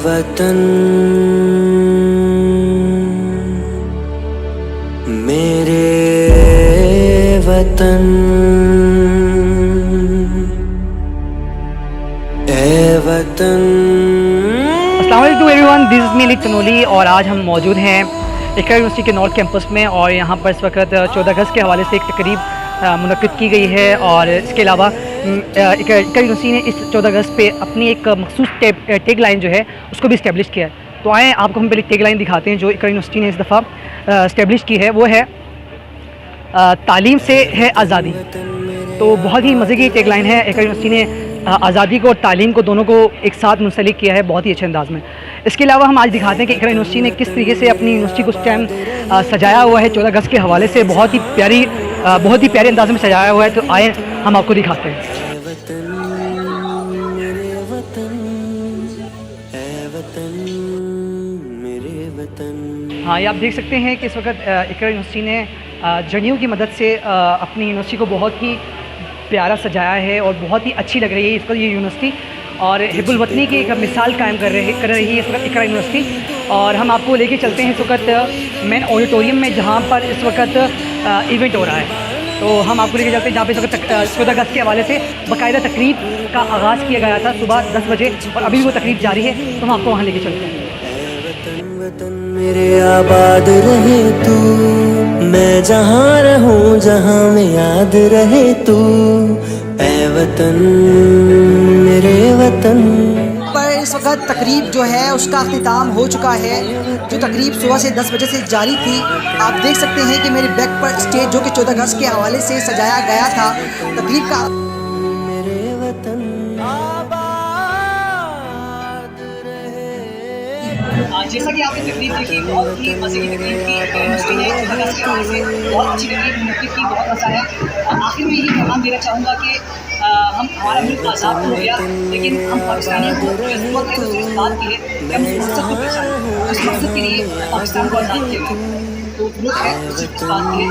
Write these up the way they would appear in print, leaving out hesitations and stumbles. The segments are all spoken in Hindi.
वतन मेरे वतन, ए वतन। अस्सलाम वालेकुम एवरीवन, दिस इज़ मी लिक तनोली और आज हम मौजूद हैं इकरा यूनिवर्सिटी के नॉर्थ कैंपस में और यहाँ पर इस वक्त 14 अगस्त के हवाले से एक तकरीब मुनक़्क़िद की गई है। और इसके अलावा इकरा यूनिवर्सिटी ने इस 14 अगस्त पे अपनी एक मखसूस टैग लाइन जो है उसको भी इस्टेब्लिश किया है। तो आए आपको हम पहले टैग लाइन दिखाते हैं जो इकरा यूनिवर्सिटी ने इस दफ़ा इस्टेब्लिश की है। वो है तालीम से है आज़ादी। तो बहुत ही मज़े की टैग लाइन है। इकरा यूनिवर्सिटी ने आज़ादी को और तालीम को दोनों को एक साथ मुंसलिक किया है बहुत ही अच्छे अंदाज़ में। इसके अलावा हम आज दिखाते हैं कि इकरा यूनिवर्सिटी ने किस तरीके से अपनी यूनिवर्सिटी को उस टाइम सजाया हुआ है। 14 अगस्त के हवाले से बहुत ही प्यारे अंदाज में सजाया हुआ है। तो आए हम आपको दिखाते हैं। हाँ, ये आप देख सकते हैं कि इस वक्त इकरा यूनिवर्सिटी ने जड़ियों की मदद से अपनी यूनिवर्सिटी को बहुत ही प्यारा सजाया है और बहुत ही अच्छी लग रही है इस वक्त ये यूनिवर्सिटी। और हिब्बुल वतनी की एक मिसाल कायम कर रही है इस वक्त इकरा यूनिवर्सिटी। और हम आपको लेके चलते हैं इस वक्त मेन ऑडिटोरियम में जहाँ पर इस वक्त इवेंट हो रहा है। तो हम आपको लेके चलते हैं जहाँ पे इस वक्त 14 अगस्त के हवाले से बाकायदा तकरीब का आगाज़ किया गया था सुबह 10 बजे और अभी भी वो तकरीब जारी है। तो हम आपको वहाँ लेके चलते हैं। वतन मेरे आबाद रहे तू, मैं जहाँ रहूँ जहाँ में याद रहे तू, ऐ वतन मेरे वतन। पर इस वक्त तकरीब जो है उसका अख्तिताम हो चुका है, जो तकरीब सुबह से 10 बजे से जारी थी। आप देख सकते हैं कि मेरे बैक पर स्टेज जो कि 14 अगस्त के हवाले से सजाया गया था तकरीब का। मेरे वतन जैसा कि आपने तकरीब देखी, बहुत ही मज़े की तकरीब की यूनिवर्सिटी ने 14 अगस्त के हवाले से बहुत अच्छी तकरीब मुनक़्क़िद की, बहुत मज़ा आया। आखिर में यही पैगाम देना चाहूँगा कि हमारा मुल्क आज़ाद हो गया लेकिन हम पाकिस्तानियों को इस वक्त इस बात की है कि हम उस मकसद को पहचानें, उस मकसद के लिए पाकिस्तान को आज़ाद किया गया। तो मुल्क है उस बात के लिए।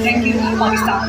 Thank you Pakistan.